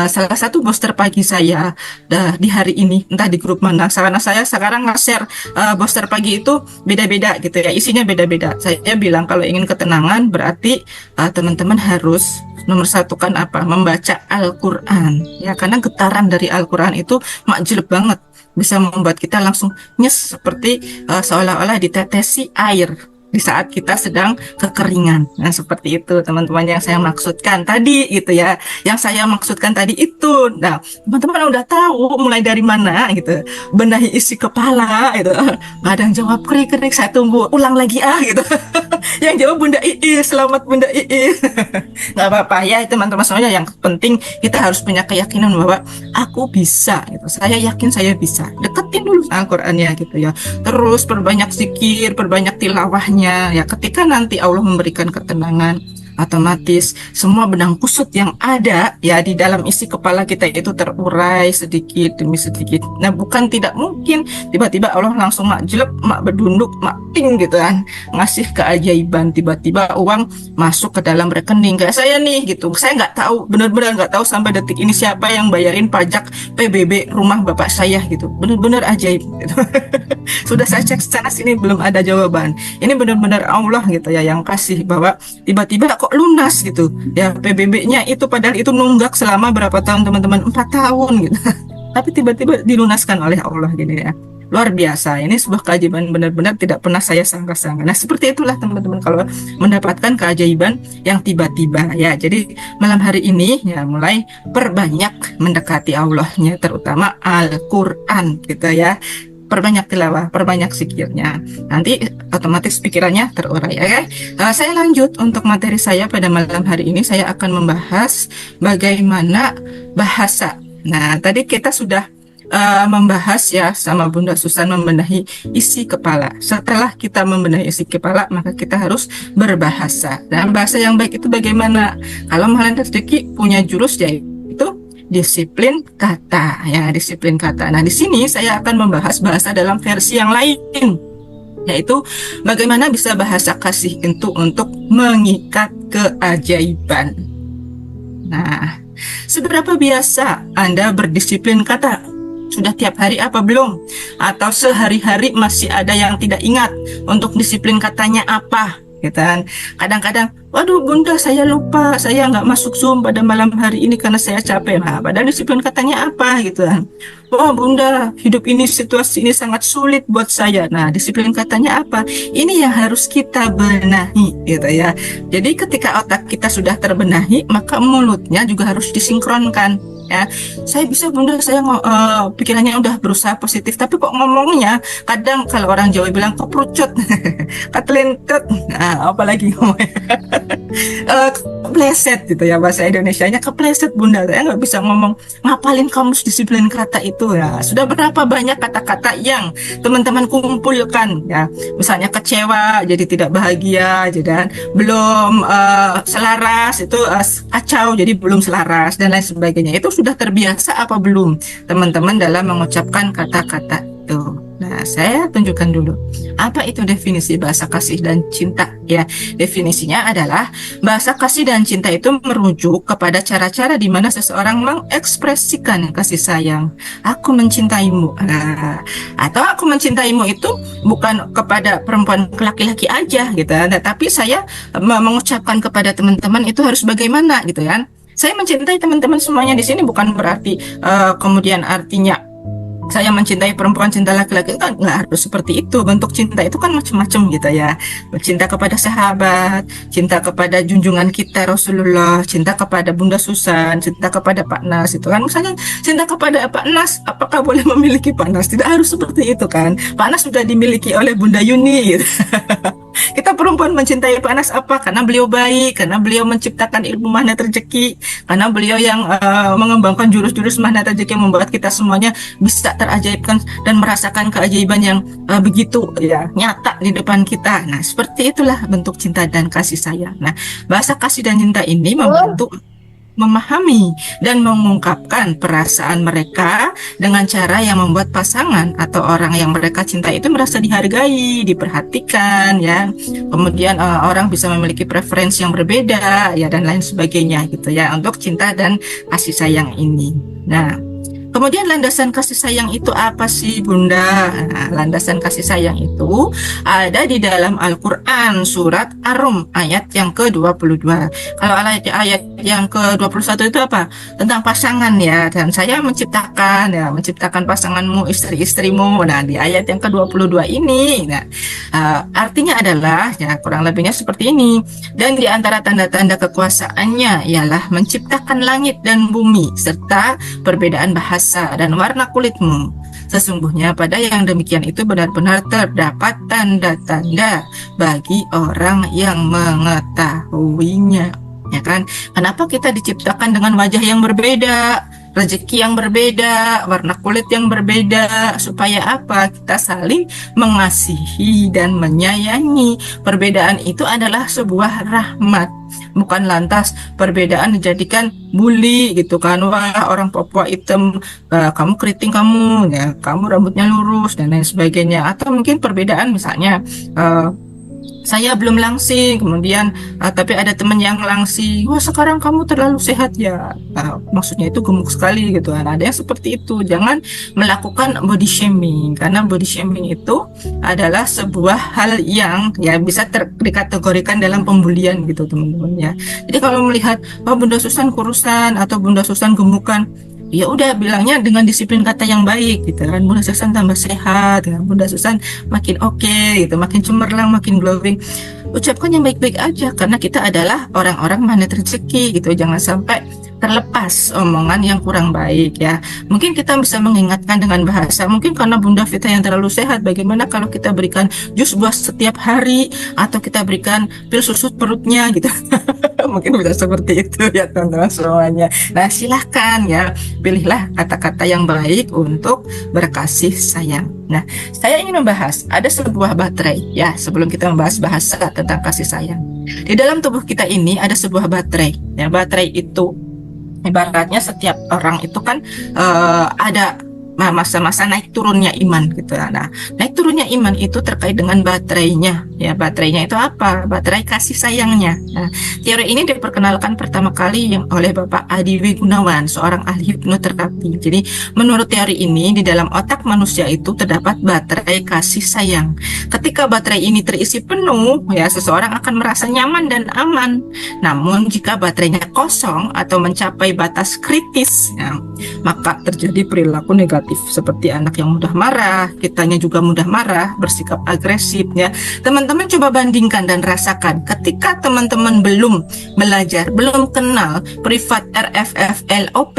salah satu bos terpagi saya di hari ini, entah di grup mana. Karena saya sekarang nge-share bos terpagi itu beda-beda gitu ya, isinya beda-beda. Saya bilang kalau ingin ketenangan berarti teman-teman harus nomor satu kan apa? Membaca Al-Quran ya, karena getaran dari Al-Quran itu makjleb banget, bisa membuat kita langsung nyes seperti seolah-olah ditetesi air di saat kita sedang kekeringan. Nah, seperti itu teman-teman yang saya maksudkan tadi gitu ya. Yang saya maksudkan tadi itu. Nah, teman-teman udah tahu mulai dari mana gitu. Benahi isi kepala gitu. Kadang jawab krik-krik, saya tunggu ulang lagi gitu. Yang jawab Bunda Iis, selamat Bunda Iis. Nggak apa-apa ya teman-teman semuanya, yang penting kita harus punya keyakinan bahwa aku bisa gitu. Saya yakin saya bisa. Deketin dulu Al-Qur'annya gitu ya. Terus perbanyak zikir, perbanyak tilawahnya ya. Ketika nanti Allah memberikan ketenangan, otomatis semua benang kusut yang ada ya di dalam isi kepala kita itu terurai sedikit demi sedikit. Nah, bukan tidak mungkin tiba-tiba Allah langsung makjleb, mak berdunduk, mak ting gitu kan, ngasih keajaiban, tiba-tiba uang masuk ke dalam rekening kayak saya nih gitu. Saya nggak tahu, benar-benar nggak tahu sampai detik ini siapa yang bayarin pajak PBB rumah bapak saya gitu. Benar-benar ajaib gitu. Sudah saya cek sana sini belum ada jawaban. Ini benar-benar Allah gitu ya yang kasih, bahwa tiba-tiba kok lunas gitu ya PBB-nya itu, padahal itu nunggak selama berapa tahun teman-teman, 4 tahun gitu. Tapi tiba-tiba dilunaskan oleh Allah gini ya. Luar biasa, ini sebuah keajaiban benar-benar tidak pernah saya sangka-sangka. Nah, seperti itulah teman-teman kalau mendapatkan keajaiban yang tiba-tiba ya. Jadi malam hari ini ya mulai perbanyak mendekati Allahnya, terutama Al-Quran gitu ya. Perbanyak tilawah, perbanyak zikirnya. Nanti otomatis pikirannya terurai. Oke? Saya lanjut untuk materi saya pada malam hari ini. Saya akan membahas bagaimana bahasa. Nah, tadi kita sudah membahas ya sama Bunda Susan membenahi isi kepala. Setelah kita membenahi isi kepala, maka kita harus berbahasa. Dan bahasa yang baik itu bagaimana? Kalau Mahalanda Rezeki punya jurus yaitu disiplin kata ya, disiplin kata. Nah, di sini saya akan membahas bahasa dalam versi yang lain, yaitu bagaimana bisa bahasa kasih itu untuk mengikat keajaiban. Nah, seberapa biasa Anda berdisiplin kata? Sudah tiap hari apa belum? Atau sehari-hari masih ada yang tidak ingat untuk disiplin katanya apa? Gitu kan. Kadang-kadang, waduh Bunda saya lupa, saya nggak masuk Zoom pada malam hari ini karena saya capek. Nah, padahal disiplin katanya apa gitu kan. Oh Bunda, hidup ini, situasi ini sangat sulit buat saya. Nah, disiplin katanya apa? Ini yang harus kita benahi gitu ya. Jadi ketika otak kita sudah terbenahi, maka mulutnya juga harus disinkronkan. Ya, saya bisa Bunda, saya pikirannya udah berusaha positif, tapi kok ngomongnya kadang kalau orang Jawa bilang keprucut, katlentet, nah apalagi ngomongnya kepleset gitu ya, bahasa Indonesianya kepleset Bunda, saya nggak bisa ngomong, ngapalin kamus disiplin kata itu ya. Sudah berapa banyak kata-kata yang teman-teman kumpulkan ya, misalnya kecewa jadi tidak bahagia, jadi belum selaras itu kacau jadi belum selaras dan lain sebagainya. Itu sudah terbiasa apa belum teman-teman dalam mengucapkan kata-kata itu? Nah, saya tunjukkan dulu apa itu definisi bahasa kasih dan cinta ya. Definisinya adalah bahasa kasih dan cinta itu merujuk kepada cara-cara di mana seseorang mengekspresikan kasih sayang. Aku mencintaimu. Nah, atau aku mencintaimu itu bukan kepada perempuan laki-laki aja gitu, tapi saya mengucapkan kepada teman-teman itu harus bagaimana gitu kan. Saya mencintai teman-teman semuanya di sini bukan berarti kemudian artinya saya mencintai perempuan, cinta laki-laki, kan nggak harus seperti itu. Bentuk cinta itu kan macam-macam gitu ya. Cinta kepada sahabat, cinta kepada junjungan kita Rasulullah, cinta kepada Bunda Susan, cinta kepada Pak Nas itu kan. Misalnya cinta kepada Pak Nas, apakah boleh memiliki Pak Nas? Tidak harus seperti itu kan. Pak Nas sudah dimiliki oleh Bunda Yuni gitu. Kita perempuan mencintai Pak Nas apa? Karena beliau baik, karena beliau menciptakan ilmu magnet rezeki, karena beliau yang mengembangkan jurus-jurus magnet rezeki yang membuat kita semuanya bisa terajaibkan dan merasakan keajaiban yang begitu ya nyata di depan kita. Nah, seperti itulah bentuk cinta dan kasih sayang. Nah, bahasa kasih dan cinta ini membentuk memahami dan mengungkapkan perasaan mereka dengan cara yang membuat pasangan atau orang yang mereka cintai itu merasa dihargai, diperhatikan ya. Kemudian orang bisa memiliki preferensi yang berbeda ya dan lain sebagainya gitu ya untuk cinta dan kasih sayang ini. Nah, kemudian landasan kasih sayang itu apa sih Bunda? Nah, landasan kasih sayang itu ada di dalam Al-Quran surat Ar-Rum ayat yang ke-22. Kalau ayat yang ke-21 itu apa? Tentang pasangan ya. Dan saya menciptakan pasanganmu, istri-istrimu. Nah, di ayat yang ke-22 ini, nah, artinya adalah ya kurang lebihnya seperti ini. Dan di antara tanda-tanda kekuasaannya ialah menciptakan langit dan bumi serta perbedaan bahasa dan warna kulitmu. Sesungguhnya pada yang demikian itu benar-benar terdapat tanda-tanda bagi orang yang mengetahuinya. Ya kan? Kenapa kita diciptakan dengan wajah yang berbeda, rezeki yang berbeda, warna kulit yang berbeda, supaya apa? Kita saling mengasihi dan menyayangi. Perbedaan itu adalah sebuah rahmat, bukan lantas perbedaan dijadikan bully gitu kan. Wah, orang Papua hitam, kamu keriting kamu, ya kamu rambutnya lurus dan lain sebagainya. Atau mungkin perbedaan misalnya saya belum langsing, kemudian tapi ada teman yang langsing, wah sekarang kamu terlalu sehat ya, maksudnya itu gemuk sekali gitu kan. Ada yang seperti itu. Jangan melakukan body shaming, karena body shaming itu adalah sebuah hal yang ya bisa dikategorikan dalam pembulian gitu teman-teman ya. Jadi kalau melihat Bunda Susan kurusan atau Bunda Susan gemukan, ya udah bilangnya dengan disiplin kata yang baik gitu kan. Bunda Susan tambah sehat ya. Bunda Susan makin oke gitu, makin cemerlang, makin glowing. Ucapkan yang baik-baik aja, karena kita adalah orang-orang magnet rezeki gitu. Jangan sampai terlepas omongan yang kurang baik ya. Mungkin kita bisa mengingatkan dengan bahasa, mungkin karena Bunda Vita yang terlalu sehat, bagaimana kalau kita berikan jus buah setiap hari, atau kita berikan pil susut perutnya gitu. Mungkin bisa seperti itu ya teman-teman semuanya. Nah silahkan ya, pilihlah kata-kata yang baik untuk berkasih sayang. Nah, saya ingin membahas ada sebuah baterai ya, sebelum kita membahas bahasa tentang kasih sayang. Di dalam tubuh kita ini ada sebuah baterai ya. Baterai itu ibaratnya setiap orang itu kan ada masa-masa naik turunnya iman gitu. Nah, naik turunnya iman itu terkait dengan baterainya. Ya, baterainya itu apa? Baterai kasih sayangnya. Nah, teori ini diperkenalkan pertama kali oleh Bapak Adi W. Gunawan, seorang ahli hipnoterapi. Jadi, menurut teori ini di dalam otak manusia itu terdapat baterai kasih sayang. Ketika baterai ini terisi penuh, ya seseorang akan merasa nyaman dan aman. Namun, jika baterainya kosong atau mencapai batas kritis, ya, maka terjadi perilaku negatif seperti anak yang mudah marah, kitanya juga mudah marah, bersikap agresif ya. Teman-teman coba bandingkan dan rasakan ketika teman-teman belum belajar, belum kenal privat RFFLOP,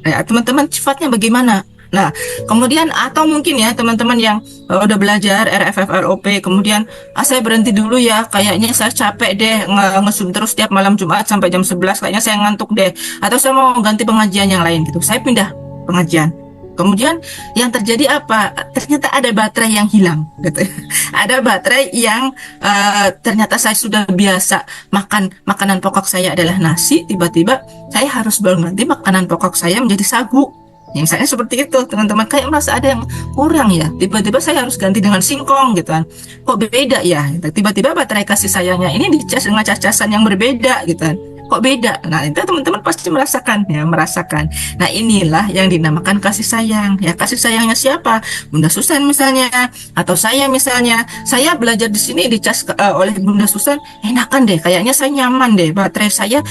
ya teman-teman sifatnya bagaimana? Nah, kemudian atau mungkin ya teman-teman yang udah belajar RFFLOP, kemudian saya berhenti dulu ya, kayaknya saya capek deh nge-zoom terus tiap malam Jumat sampai jam 11, kayaknya saya ngantuk deh, atau saya mau ganti pengajian yang lain gitu, saya pindah pengajian. Kemudian yang terjadi apa? Ternyata ada baterai yang hilang gitu. Ada baterai yang ternyata saya sudah biasa makan makanan pokok saya adalah nasi, tiba-tiba saya harus berganti makanan pokok saya menjadi sagu. Yang saya seperti itu, teman-teman, kayak merasa ada yang kurang ya. Tiba-tiba saya harus ganti dengan singkong gitu kan. Kok beda ya? Tiba-tiba baterai kasih sayangnya ini dicas dengan cas-casan yang berbeda gitu kan. Kok beda? Nah, itu teman-teman pasti merasakan ya, merasakan. Nah, inilah yang dinamakan kasih sayang. Ya, kasih sayangnya siapa? Bunda Susan misalnya, atau saya misalnya. Saya belajar di sini dicas oleh Bunda Susan, enakan deh, kayaknya saya nyaman deh. Baterai saya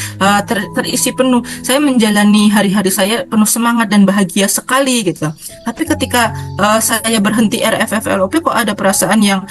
terisi penuh. Saya menjalani hari-hari saya penuh semangat dan bahagia sekali gitu. Tapi ketika saya berhenti RFFLOP, kok ada perasaan yang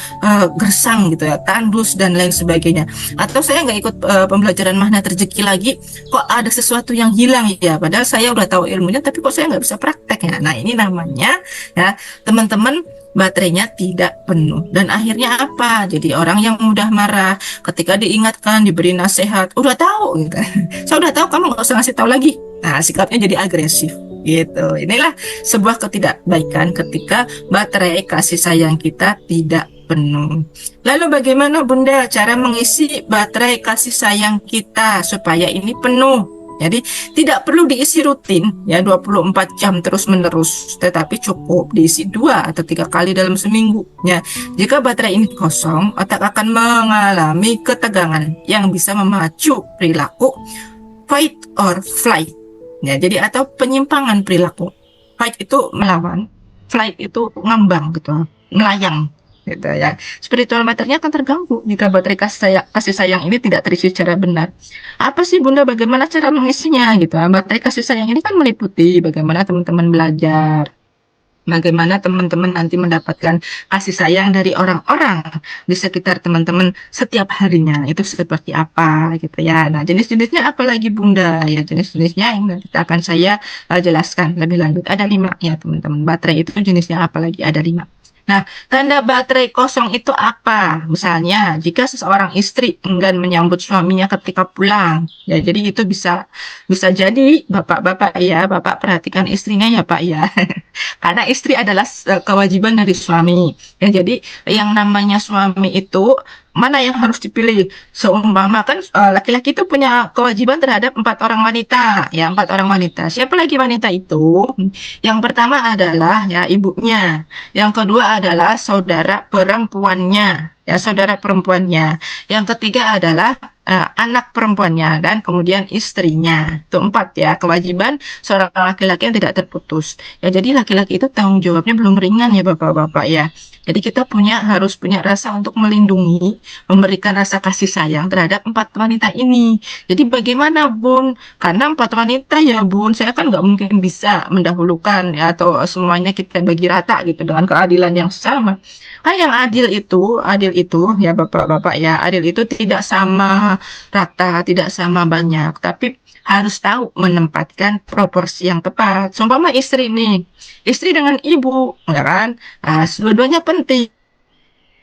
gersang gitu ya, tandus dan lain sebagainya. Atau saya nggak ikut pembelajaran magnet rezeki lagi, kok ada sesuatu yang hilang ya, padahal saya udah tahu ilmunya tapi kok saya nggak bisa praktek ya. Nah, ini namanya ya teman-teman, baterainya tidak penuh. Dan akhirnya apa? Jadi orang yang mudah marah ketika diingatkan, diberi nasihat, udah tahu gitu. Saya udah tahu, kamu nggak usah ngasih tahu lagi. Nah, sikapnya jadi agresif gitu. Inilah sebuah ketidakbaikan ketika baterai kasih sayang kita tidak penuh. Lalu bagaimana Bunda cara mengisi baterai kasih sayang kita supaya ini penuh? Jadi tidak perlu diisi rutin ya 24 jam terus-menerus, tetapi cukup diisi 2 atau 3 kali dalam seminggu ya. Jika baterai ini kosong, otak akan mengalami ketegangan yang bisa memacu perilaku fight or flight. Ya, jadi atau penyimpangan perilaku. Fight itu melawan, flight itu ngambang gitu, melayang gitu ya. Spiritual materinya akan terganggu jika baterai kasih sayang ini tidak terisi secara benar. Apa sih Bunda, bagaimana cara mengisinya gitu? Baterai kasih sayang ini kan meliputi bagaimana teman-teman belajar, bagaimana teman-teman nanti mendapatkan kasih sayang dari orang-orang di sekitar teman-teman setiap harinya, itu seperti apa gitu ya. Nah, jenis-jenisnya apa lagi Bunda? Ya, jenis-jenisnya yang nanti akan saya jelaskan lebih lanjut. Ada 5 ya teman-teman. Baterai itu jenisnya apa lagi? Ada 5. Nah, tanda baterai kosong itu apa? Misalnya, jika seseorang istri enggan menyambut suaminya ketika pulang, ya jadi itu bisa bisa jadi bapak-bapak ya, bapak perhatikan istrinya ya Pak ya. Karena istri adalah kewajiban dari suami. Ya, jadi yang namanya suami itu mana yang harus dipilih? Seumpama kan laki-laki itu punya kewajiban terhadap 4 orang wanita, ya 4 orang wanita. Siapa lagi wanita itu? Yang pertama adalah ya ibunya. Yang kedua adalah saudara perempuannya, ya saudara perempuannya. Yang ketiga adalah anak perempuannya dan kemudian istrinya. Itu 4 ya kewajiban seorang laki-laki yang tidak terputus. Ya jadi laki-laki itu tanggung jawabnya belum ringan ya bapak-bapak ya. Jadi kita harus punya rasa untuk melindungi, memberikan rasa kasih sayang terhadap 4 wanita ini. Jadi bagaimana Bun? Karena 4 wanita ya Bun, saya kan nggak mungkin bisa mendahulukan ya atau semuanya kita bagi rata gitu dengan keadilan yang sama. Kan yang adil itu ya bapak-bapak ya, adil itu tidak sama rata, tidak sama banyak, tapi harus tahu menempatkan proporsi yang tepat. Seumpama istri nih, istri dengan ibu, ya kan? Nah, dua-duanya penting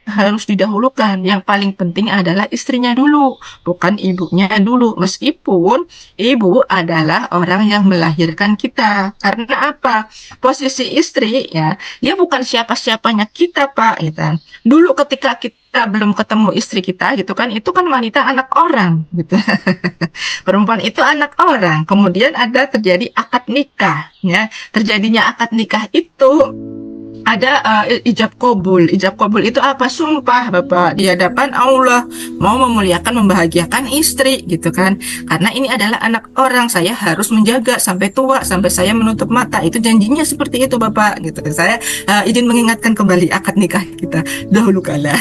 harus didahulukan. Yang paling penting adalah istrinya dulu, bukan ibunya dulu. Meskipun ibu adalah orang yang melahirkan kita. Karena apa? Posisi istri ya, dia bukan siapa-siapanya kita, Pak, gitu. Dulu ketika kita belum ketemu istri kita gitu kan, itu kan wanita anak orang gitu. Perempuan itu anak orang. Kemudian ada terjadi akad nikah ya. Terjadinya akad nikah itu ada ijab kabul. Ijab kabul itu apa? Sumpah Bapak di hadapan Allah mau memuliakan, membahagiakan istri gitu kan. Karena ini adalah anak orang, saya harus menjaga sampai tua, sampai saya menutup mata. Itu janjinya seperti itu Bapak gitu. Saya izin mengingatkan kembali akad nikah kita dahulu kala.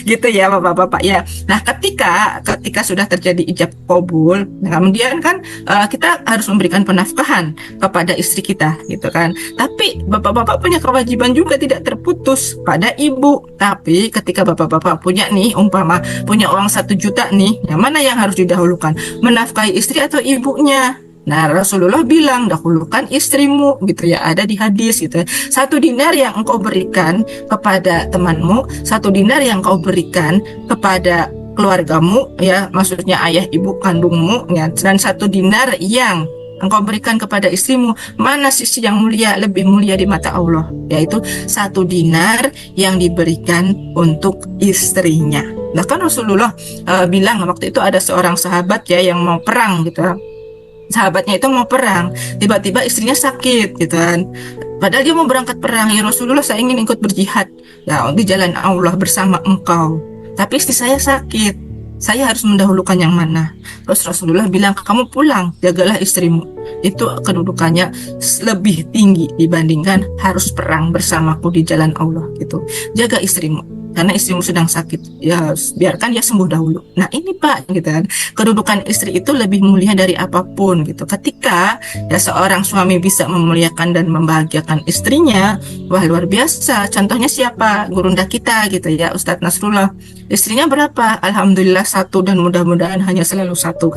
Gitu ya Bapak-bapak ya. Nah, ketika sudah terjadi ijab kabul, nah, kemudian kan kita harus memberikan penafkahan kepada istri kita gitu kan. Tapi Bapak-bapak punya kewajiban juga tidak terputus pada ibu. Tapi ketika bapak-bapak punya nih, umpama punya uang 1 juta nih, yang mana yang harus didahulukan? Menafkahi istri atau ibunya? Nah, Rasulullah bilang dahulukan istrimu gitu ya, ada di hadis gitu. 1 dinar yang engkau berikan kepada temanmu, 1 dinar yang engkau berikan kepada keluargamu ya, maksudnya ayah ibu kandungmu ya, dan 1 dinar yang engkau berikan kepada istrimu, mana sisi yang mulia, lebih mulia di mata Allah? Yaitu 1 dinar yang diberikan untuk istrinya. Bahkan Rasulullah bilang waktu itu ada seorang sahabat ya yang mau perang gitu. Sahabatnya itu mau perang, tiba-tiba istrinya sakit gitu kan. Padahal dia mau berangkat perang, ya Rasulullah saya ingin ikut berjihad ya di jalan Allah bersama engkau. Tapi istri saya sakit, saya harus mendahulukan yang mana? Terus Rasulullah bilang, kamu pulang, jagalah istrimu. Itu kedudukannya lebih tinggi dibandingkan harus perang bersamaku di jalan Allah gitu. Jaga istrimu, karena istrimu sedang sakit, ya biarkan dia sembuh dahulu. Nah ini Pak gitu kan, kedudukan istri itu lebih mulia dari apapun gitu. Ketika ya seorang suami bisa memuliakan dan membahagiakan istrinya, wah luar biasa. Contohnya siapa? Gurunda kita gitu ya, Ustadz Nasrullah. Istrinya berapa? Alhamdulillah 1, dan mudah-mudahan hanya selalu 1.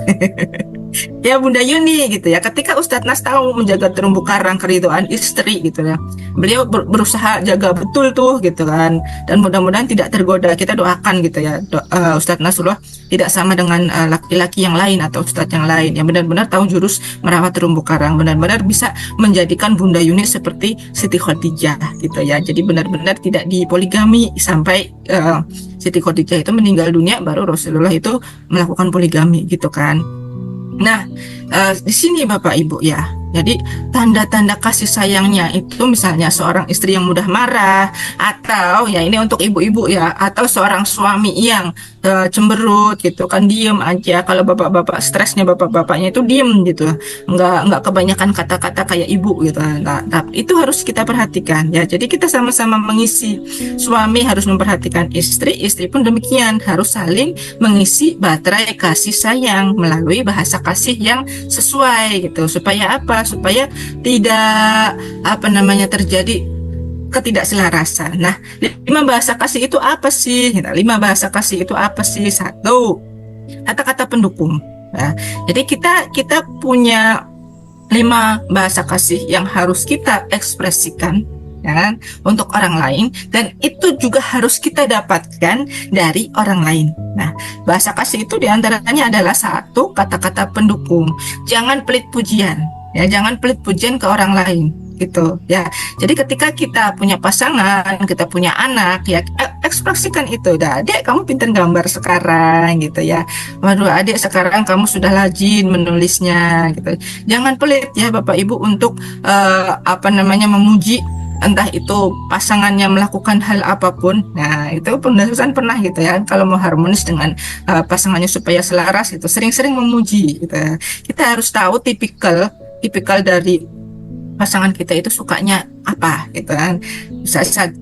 Ya Bunda Yuni gitu ya, ketika Ustadz Nas tahu menjaga terumbu karang keridhaan istri gitu ya, beliau berusaha jaga betul tuh gitu kan, dan mudah-mudahan tidak tergoda. Kita doakan gitu ya, Ustadz Nasrullah tidak sama dengan laki-laki yang lain atau Ustadz yang lain yang benar-benar tahu jurus merawat terumbu karang, benar-benar bisa menjadikan Bunda Yuni seperti Siti Khadijah gitu ya. Jadi benar-benar tidak dipoligami sampai Siti Khadijah itu meninggal dunia, baru Rasulullah itu melakukan poligami gitu kan. Nah, di sini Bapak Ibu ya. Jadi tanda-tanda kasih sayangnya itu misalnya seorang istri yang mudah marah, atau ya ini untuk ibu-ibu ya, atau seorang suami yang cemberut gitu kan, diem aja. Kalau bapak-bapak stresnya, bapak-bapaknya itu diem gitu, nggak kebanyakan kata-kata kayak ibu gitu. Nah, itu harus kita perhatikan ya. Jadi kita sama-sama mengisi. Suami harus memperhatikan istri, istri pun demikian harus saling mengisi baterai kasih sayang melalui bahasa kasih yang sesuai gitu. Supaya apa? Supaya tidak terjadi ketidakselarasan. Nah, 5 bahasa kasih itu apa sih? 5 bahasa kasih itu apa sih? Satu, kata-kata pendukung. Nah, jadi kita punya 5 bahasa kasih yang harus kita ekspresikan ya kan, untuk orang lain, dan itu juga harus kita dapatkan dari orang lain. Nah, bahasa kasih itu diantaranya adalah satu, kata-kata pendukung. Jangan pelit pujian, ya, jangan pelit pujian ke orang lain gitu ya. Jadi ketika kita punya pasangan, kita punya anak ya, ekspresikan itu. Dah, Dek, kamu pintar gambar sekarang gitu ya. Waduh, Adik, sekarang kamu sudah rajin menulisnya gitu. Jangan pelit ya Bapak Ibu untuk memuji, entah itu pasangannya melakukan hal apapun. Nah, itu Bunda Susan pernah gitu ya, kalau mau harmonis dengan pasangannya supaya selaras itu sering-sering memuji gitu. Kita harus tahu tipikal dari pasangan kita itu sukanya apa gitu kan.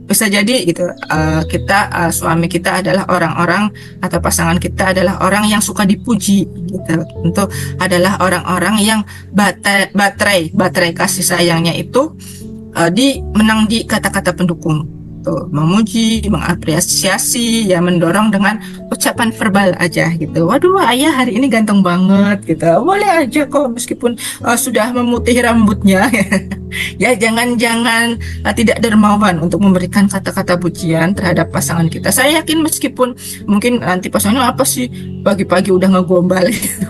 Bisa jadi gitu, suami kita adalah orang-orang, atau pasangan kita adalah orang yang suka dipuji gitu. Untuk adalah orang-orang yang baterai kasih sayangnya itu menang di kata-kata pendukung tuh, memuji, mengapresiasi, ya, mendorong dengan ucapan verbal aja gitu. Waduh, ayah hari ini ganteng banget gitu. Boleh aja kok meskipun sudah memutih rambutnya. Ya, jangan tidak dermawan untuk memberikan kata-kata pujian terhadap pasangan kita. Saya yakin meskipun mungkin nanti pasangannya apa sih pagi-pagi udah ngegombal gitu.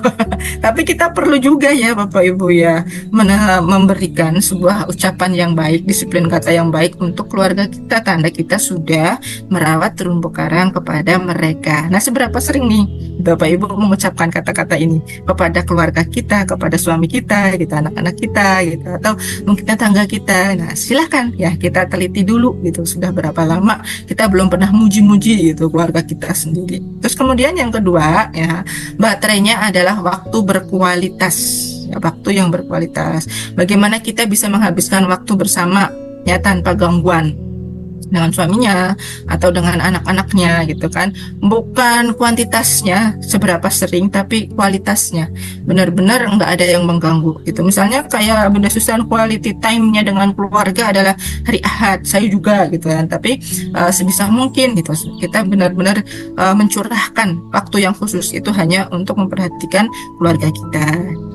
Tapi kita perlu juga ya Bapak Ibu ya, memberikan sebuah ucapan yang baik, disiplin kata yang baik untuk keluarga kita. Tanda kita sudah merawat terumbu karang kepada mereka. Nah, seberapa sering nih Bapak Ibu mengucapkan kata-kata ini kepada keluarga kita, kepada suami kita, gitu, anak-anak kita, gitu, atau mungkin tetangga kita. Nah, silahkan ya kita teliti dulu gitu, sudah berapa lama kita belum pernah muji-muji gitu keluarga kita sendiri. Terus kemudian yang kedua ya, baterainya adalah waktu berkualitas. Ya, waktu yang berkualitas. Bagaimana kita bisa menghabiskan waktu bersama ya tanpa gangguan dengan suaminya atau dengan anak-anaknya gitu kan. Bukan kuantitasnya seberapa sering, tapi kualitasnya. Benar-benar nggak ada yang mengganggu gitu. Misalnya kayak Bunda Susan, quality time-nya dengan keluarga adalah hari Ahad, saya juga gitu kan. Tapi sebisa mungkin gitu kita benar-benar mencurahkan waktu yang khusus itu hanya untuk memperhatikan keluarga kita.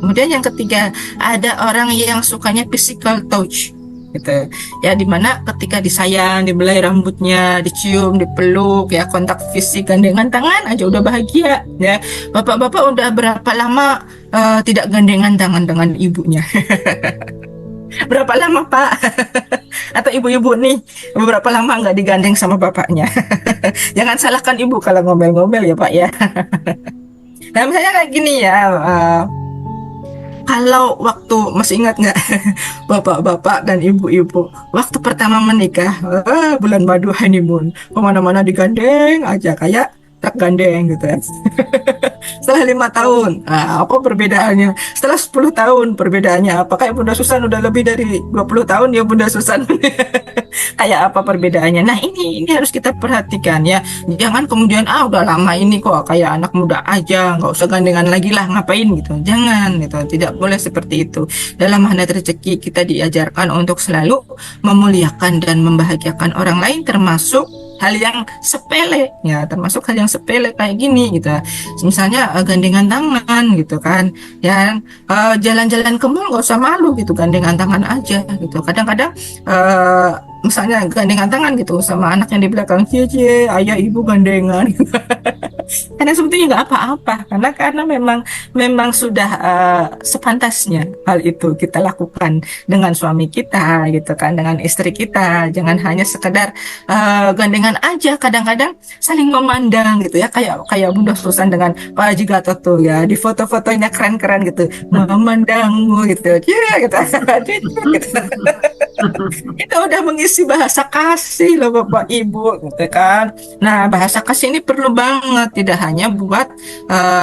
Kemudian yang ketiga, ada orang yang sukanya physical touch gitu ya, dimana ketika disayang, dibelai rambutnya, dicium, dipeluk ya, kontak fisik, gandengan tangan aja udah bahagia ya. Bapak-bapak udah berapa lama tidak gandengan tangan dengan ibunya? Berapa lama Pak? Atau ibu-ibu nih beberapa lama nggak digandeng sama bapaknya? Jangan salahkan ibu kalau ngomel-ngomel ya Pak ya. Nah, misalnya kayak gini ya, kalau waktu masih ingat nggak bapak-bapak dan ibu-ibu waktu pertama menikah, bulan madu honeymoon, kemana-mana digandeng aja kayak truk gandeng gitu ya. Setelah 5 tahun, apa perbedaannya? Setelah 10 tahun, perbedaannya apa? Kayak Bunda Susan udah lebih dari 20 tahun ya Bunda Susan. Kayak apa perbedaannya? Nah, ini harus kita perhatikan ya. Jangan kemudian udah lama ini kok kayak anak muda aja, nggak usah gandengan lagi lah, ngapain gitu. Jangan gitu. Tidak boleh seperti itu. Dalam mandat rezeki kita diajarkan untuk selalu memuliakan dan membahagiakan orang lain, termasuk hal yang sepele ya, termasuk hal yang sepele kayak gini gitu. Misalnya gandengan tangan gitu kan ya, jalan-jalan ke mall nggak usah malu gitu, gandengan tangan aja gitu. Kadang-kadang misalnya gandengan tangan gitu sama anak yang di belakang, cie ayah ibu gandengan gitu. Karena sebetulnya nggak apa-apa, karena memang memang sudah sepantasnya hal itu kita lakukan dengan suami kita gitu kan, dengan istri kita. Jangan hanya sekedar gandengan aja, kadang-kadang saling memandang gitu ya, kayak kayak Bunda Susan dengan Pak Haji Gatot tuh ya, di foto-fotonya keren-keren gitu, memandangmu gitu, yeah, gitu. Gitu. Itu udah mengisi bahasa kasih loh Bapak Ibu gitu kan. Nah, bahasa kasih ini perlu banget, tidak hanya buat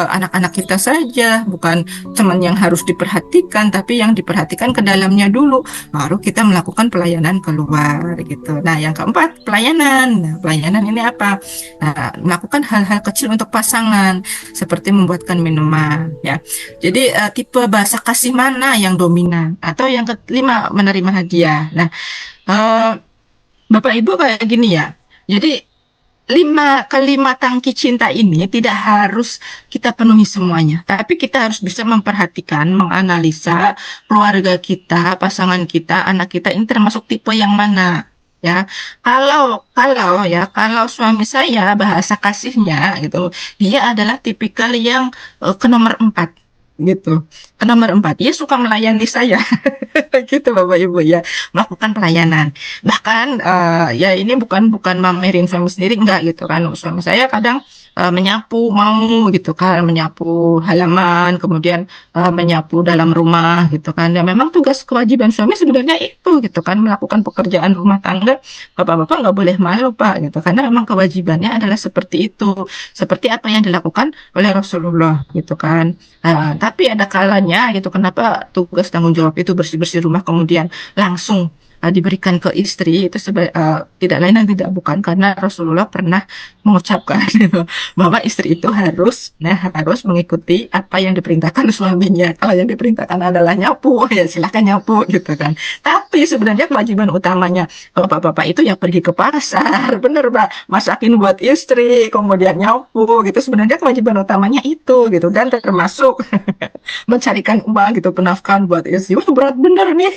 anak-anak kita saja, bukan teman yang harus diperhatikan, tapi yang diperhatikan ke dalamnya dulu, baru kita melakukan pelayanan keluar gitu. Nah, yang keempat, pelayanan. Nah, pelayanan ini apa? Nah, melakukan hal-hal kecil untuk pasangan, seperti membuatkan minuman ya. Jadi tipe bahasa kasih mana yang dominan? Atau yang kelima, menerima hadiah. Nah, eh, Bapak Ibu kayak gini ya. Jadi kelima tangki cinta ini tidak harus kita penuhi semuanya, tapi kita harus bisa memperhatikan, menganalisa keluarga kita, pasangan kita, anak kita ini termasuk tipe yang mana. Ya, kalau suami saya bahasa kasihnya gitu, dia adalah tipikal yang ke nomor 4 gitu. Ke nomor 4, dia suka melayani saya. Gitu Bapak Ibu ya, melakukan pelayanan. Bahkan ya ini bukan bukan mamerin suami sendiri enggak gitu kan. Suami saya kadang menyapu mau gitu kan, menyapu halaman, kemudian menyapu dalam rumah gitu kan. Ya memang tugas kewajiban suami sebenarnya itu gitu kan, melakukan pekerjaan rumah tangga. Bapak-bapak nggak boleh malu Pak gitu, karena memang kewajibannya adalah seperti itu, seperti apa yang dilakukan oleh Rasulullah gitu kan. Tapi ada kalanya gitu, kenapa tugas tanggung jawab itu bersih-bersih rumah kemudian langsung diberikan ke istri itu tidak lain dan tidak bukan karena Rasulullah pernah mengucapkan gitu, bahwa istri itu harus mengikuti apa yang diperintahkan suaminya. Kalau yang diperintahkan adalah nyapu, ya silahkan nyapu gitu kan. Tapi sebenarnya kewajiban utamanya bapak-bapak itu ya pergi ke pasar, bener Pak, masakin buat istri, kemudian nyapu gitu. Sebenarnya kewajiban utamanya itu gitu, dan termasuk mencarikan uang gitu, penafkahan buat istri. Wah berat bener nih.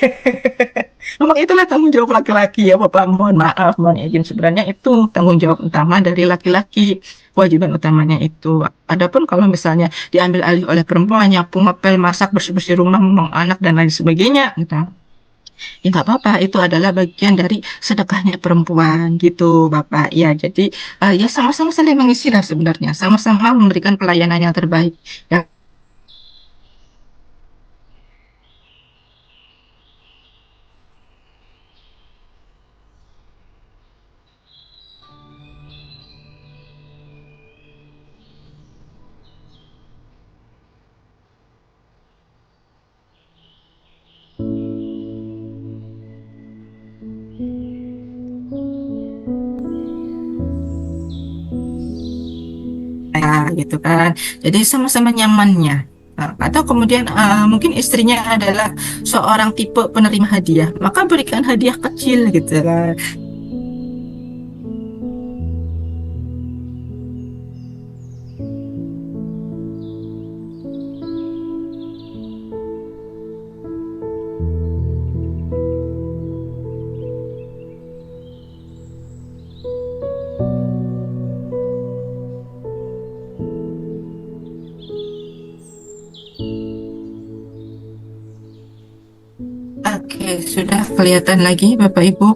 Memang itulah tanggung jawab laki-laki ya Bapak, mohon maaf, mohon izin, sebenarnya itu tanggung jawab utama dari laki-laki, kewajiban utamanya itu. Adapun kalau misalnya diambil alih oleh perempuan, nyapu, ngepel, masak, bersih-bersih rumah, memang anak dan lain sebagainya gitu, ya nggak apa-apa, itu adalah bagian dari sedekahnya perempuan gitu Bapak ya. Jadi ya sama-sama saling mengisi lah sebenarnya, sama-sama memberikan pelayanan yang terbaik ya. Gitu kan. Jadi sama-sama nyamannya. Atau kemudian mungkin istrinya adalah seorang tipe penerima hadiah, maka berikan hadiah kecil gitu kan. Oke, sudah kelihatan lagi Bapak Ibu?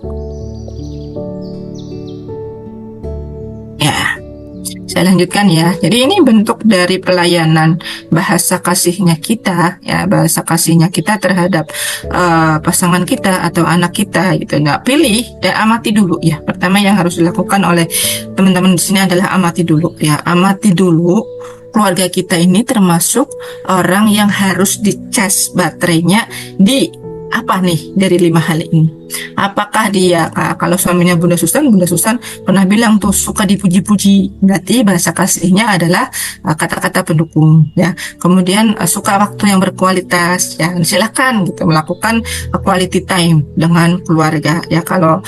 Ya, saya lanjutkan ya. Jadi ini bentuk dari pelayanan bahasa kasihnya kita, ya bahasa kasihnya kita terhadap pasangan kita atau anak kita gitu. Nah, pilih dan amati dulu ya. Pertama yang harus dilakukan oleh teman-teman di sini adalah amati dulu ya. Amati dulu keluarga kita ini termasuk orang yang harus dicas baterainya di apa nih dari 5 hal ini. Apakah dia kalau suaminya Bunda Susan pernah bilang tuh suka dipuji-puji, berarti bahasa kasihnya adalah kata-kata pendukung ya. Kemudian suka waktu yang berkualitas ya, silakan gitu melakukan quality time dengan keluarga ya. Kalau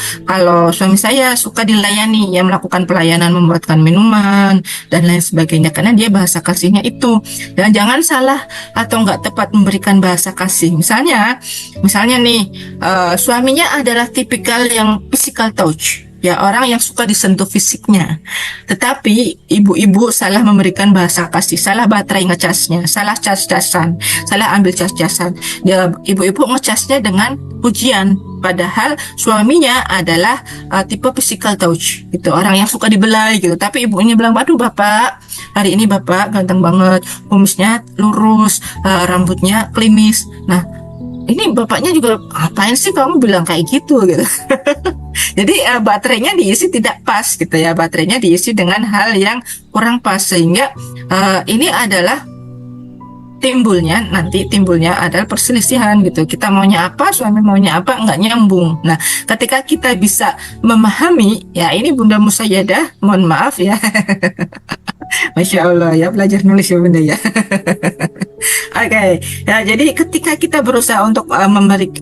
suami saya suka dilayani ya, melakukan pelayanan, membuatkan minuman dan lain sebagainya, karena dia bahasa kasihnya itu. Dan jangan salah atau nggak tepat memberikan bahasa kasih. Misalnya nih suaminya adalah tipikal yang physical touch ya, orang yang suka disentuh fisiknya. Tetapi ibu-ibu salah memberikan bahasa kasih, salah baterai ngecasnya, salah cas-casan, salah ambil cas-casan. Ya, ibu-ibu ngecasnya dengan pujian, padahal suaminya adalah tipe physical touch gitu, orang yang suka dibelai gitu. Tapi ibunya bilang, waduh bapak, hari ini bapak ganteng banget, kumisnya lurus, rambutnya klimis. Nah, ini bapaknya juga, ngapain sih kamu bilang kayak gitu gitu. Jadi baterainya diisi tidak pas gitu ya, baterainya diisi dengan hal yang kurang pas, sehingga ini adalah timbulnya adalah perselisihan gitu. Kita maunya apa, suami maunya apa, nggak nyambung. Nah, ketika kita bisa memahami, ya ini Bunda Musayyadah, mohon maaf ya. Masya Allah ya, belajar nulis ya Bunda ya. Oke, ya jadi ketika kita berusaha untuk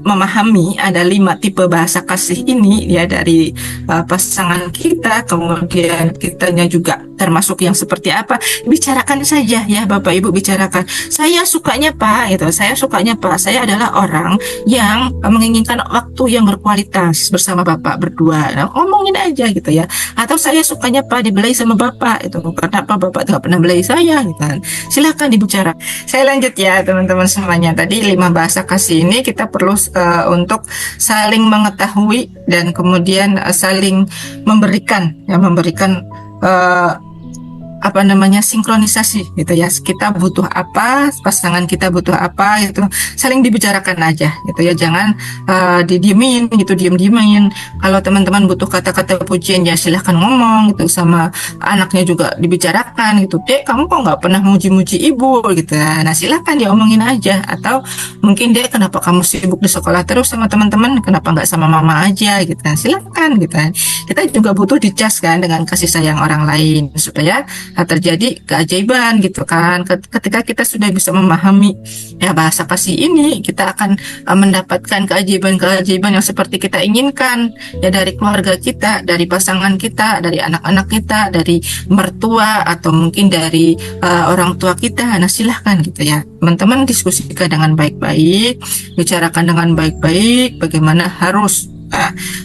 memahami ada 5 tipe bahasa kasih ini ya dari pasangan kita, kemudian kitanya juga termasuk yang seperti apa, bicarakan saja ya Bapak Ibu, bicarakan. Saya sukanya Pak, itu saya sukanya Pak. Saya adalah orang yang menginginkan waktu yang berkualitas bersama Bapak berdua. Nah, ngomongin aja gitu ya. Atau saya sukanya Pak dibelai sama Bapak, itu kenapa Bapak tidak pernah belai saya gitu kan. Silakan dibicarakan. Saya lanjut ya teman-teman semuanya. Tadi 5 bahasa kasih ini kita perlu untuk saling mengetahui dan kemudian saling memberikan ya, memberikan sinkronisasi gitu ya. Kita butuh apa, pasangan kita butuh apa, gitu saling dibicarakan aja gitu ya, jangan didiemin gitu, diem-diemin. Kalau teman-teman butuh kata-kata pujian ya silahkan ngomong gitu, sama anaknya juga dibicarakan gitu, Dek kamu kok nggak pernah muji-muji ibu gitu. Nah silahkan diomongin aja. Atau mungkin Dek kenapa kamu sibuk di sekolah terus sama teman-teman, kenapa nggak sama mama aja gitu. Silahkan gitu. Kita juga butuh dicas kan dengan kasih sayang orang lain supaya terjadi keajaiban gitu kan. Ketika kita sudah bisa memahami ya bahasa kasih ini, kita akan mendapatkan keajaiban-keajaiban yang seperti kita inginkan ya, dari keluarga kita, dari pasangan kita, dari anak-anak kita, dari mertua, atau mungkin dari orang tua kita. Nah silahkan gitu ya teman-teman, diskusikan dengan baik-baik, bicarakan dengan baik-baik bagaimana harus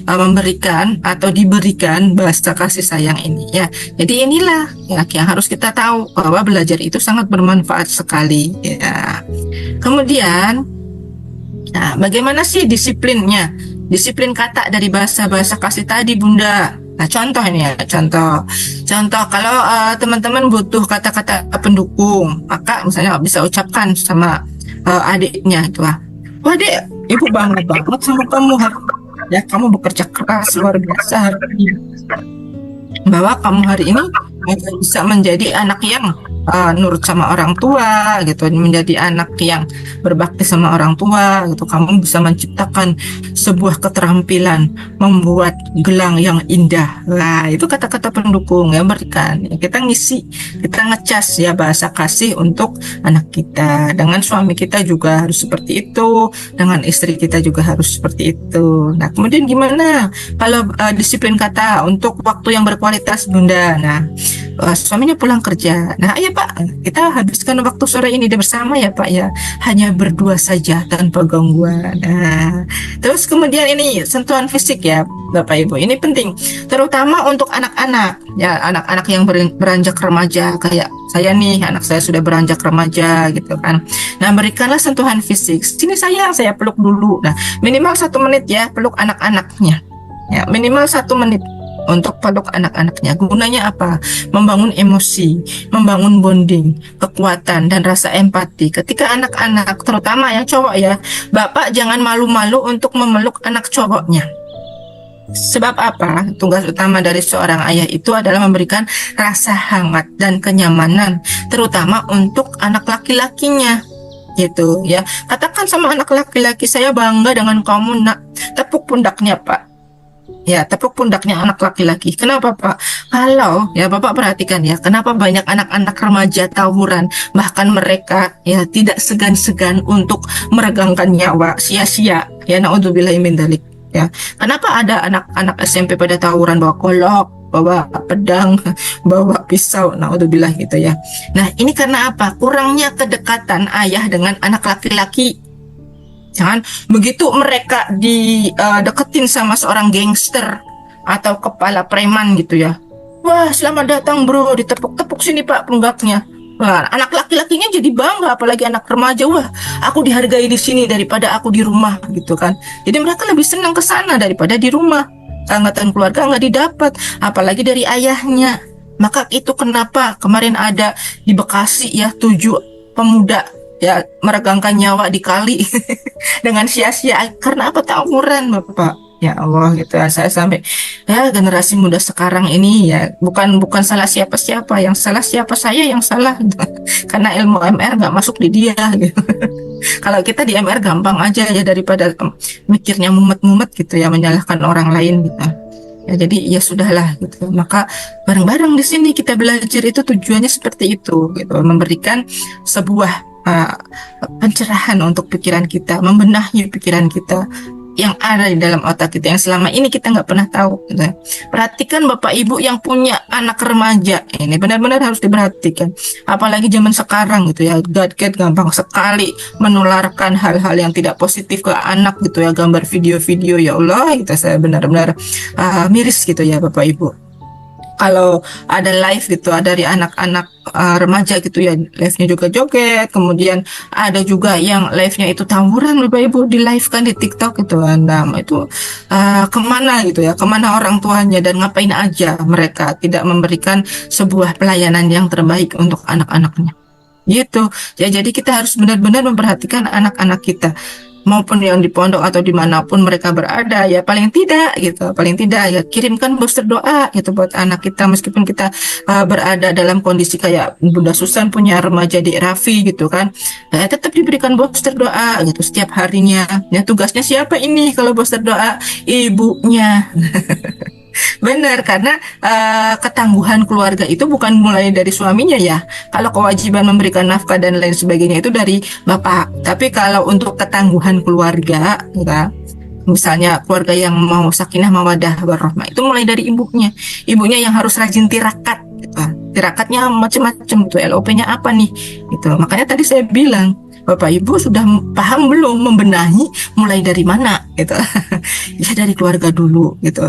memberikan atau diberikan bahasa kasih sayang ini ya. Jadi inilah ya yang harus kita tahu, bahwa belajar itu sangat bermanfaat sekali ya. Kemudian nah, bagaimana sih disiplinnya? Disiplin kata dari bahasa-bahasa kasih tadi Bunda. Nah contoh ini ya, contoh kalau teman-teman butuh kata-kata pendukung, maka misalnya bisa ucapkan sama adiknya itu, wah Dek, ibu bangga banget sama kamu ya, kamu bekerja keras luar biasa hari ini, bahwa kamu hari ini bisa menjadi anak yang nurut sama orang tua gitu, menjadi anak yang berbakti sama orang tua gitu. Kamu bisa menciptakan sebuah keterampilan membuat gelang yang indah. Nah itu kata-kata pendukung yang berikan ya, kita ngisi, kita ngecas ya bahasa kasih untuk anak kita. Dengan suami kita juga harus seperti itu, dengan istri kita juga harus seperti itu. Nah kemudian gimana kalau disiplin kata untuk waktu yang berkualitas Bunda? Nah suaminya pulang kerja, nah ayo Pak kita habiskan waktu sore ini bersama ya Pak ya, hanya berdua saja tanpa gangguan. Nah terus kemudian ini sentuhan fisik ya Bapak Ibu, ini penting terutama untuk anak-anak ya, anak-anak yang beranjak remaja kayak saya nih, anak saya sudah beranjak remaja gitu kan. Nah berikanlah sentuhan fisik, sini sayang saya peluk dulu. Nah minimal 1 menit ya peluk anak-anaknya ya, minimal 1 menit untuk peluk anak-anaknya. Gunanya apa? Membangun emosi, membangun bonding, kekuatan, dan rasa empati. Ketika anak-anak, terutama yang cowok ya, Bapak jangan malu-malu untuk memeluk anak cowoknya. Sebab apa? Tugas utama dari seorang ayah itu adalah memberikan rasa hangat dan kenyamanan, terutama untuk anak laki-lakinya. Gitu ya. Katakan sama anak laki-laki, saya bangga dengan kamu nak. Tepuk pundaknya Pak. Ya, tepuk pundaknya anak laki-laki. Kenapa Pak? Kalau ya Bapak perhatikan ya, kenapa banyak anak-anak remaja tawuran, bahkan mereka ya tidak segan-segan untuk meregangkan nyawa sia-sia. Ya, naudzubillahi min dzalik. Ya, kenapa ada anak-anak SMP pada tawuran bawa golok, bawa pedang, bawa pisau, naudzubillah gitu ya. Nah, ini karena apa? Kurangnya kedekatan ayah dengan anak laki-laki. Jangan begitu mereka dideketin sama seorang gangster atau kepala preman gitu ya. Wah, selamat datang bro, ditepuk-tepuk sini Pak punggaknya. Wah, anak laki-lakinya jadi bangga, apalagi anak remaja. Wah, aku dihargai di sini daripada aku di rumah gitu kan. Jadi mereka lebih senang ke sana daripada di rumah. Kehangatan keluarga nggak didapat, apalagi dari ayahnya. Maka itu kenapa kemarin ada di Bekasi ya 7 pemuda ya meregangkan nyawa di kali dengan sia-sia karena apa? Tawuran Bapak. Ya Allah gitu ya, saya sampai ya generasi muda sekarang ini ya bukan salah siapa-siapa, yang salah siapa saya yang salah gitu. Karena ilmu MR nggak masuk di dia gitu. Kalau kita di MR gampang aja ya daripada mikirnya mumet-mumet gitu ya menyalahkan orang lain gitu. Ya, jadi ya sudahlah gitu. Maka bareng-bareng di sini kita belajar itu tujuannya seperti itu gitu, memberikan sebuah pencerahan untuk pikiran kita, membenahi pikiran kita yang ada di dalam otak kita yang selama ini kita nggak pernah tahu gitu. Perhatikan Bapak Ibu yang punya anak remaja, ini benar-benar harus diperhatikan, apalagi zaman sekarang gitu ya, gadget gampang sekali menularkan hal-hal yang tidak positif ke anak gitu ya, gambar video-video, ya Allah itu saya benar-benar miris gitu ya Bapak Ibu. Kalau ada live gitu, ada dari anak-anak remaja gitu ya, live-nya juga joget, kemudian ada juga yang live-nya itu tawuran Bapak Ibu, di live kan di TikTok gitu kan. Nah, itu kemana gitu ya, kemana orang tuanya dan ngapain aja mereka tidak memberikan sebuah pelayanan yang terbaik untuk anak-anaknya gitu ya. Jadi kita harus benar-benar memperhatikan anak-anak kita, maupun yang di pondok atau dimanapun mereka berada ya, paling tidak ya kirimkan poster doa gitu buat anak kita, meskipun kita berada dalam kondisi kayak Bunda Susan punya remaja di Rafi gitu kan, tetap diberikan poster doa gitu setiap harinya ya. Tugasnya siapa ini kalau poster doa? Ibunya. Benar, karena ketangguhan keluarga itu bukan mulai dari suaminya ya. Kalau kewajiban memberikan nafkah dan lain sebagainya itu dari bapak. Tapi kalau untuk ketangguhan keluarga, ya, misalnya keluarga yang mau sakinah mawadah warahmah, itu mulai dari ibunya. Ibunya yang harus rajin tirakat. Gitu. Tirakatnya macam-macam gitu. LOP-nya apa nih? Gitu. Makanya tadi saya bilang, Bapak Ibu sudah paham belum membenahi mulai dari mana? Gitu. Ya dari keluarga dulu gitu.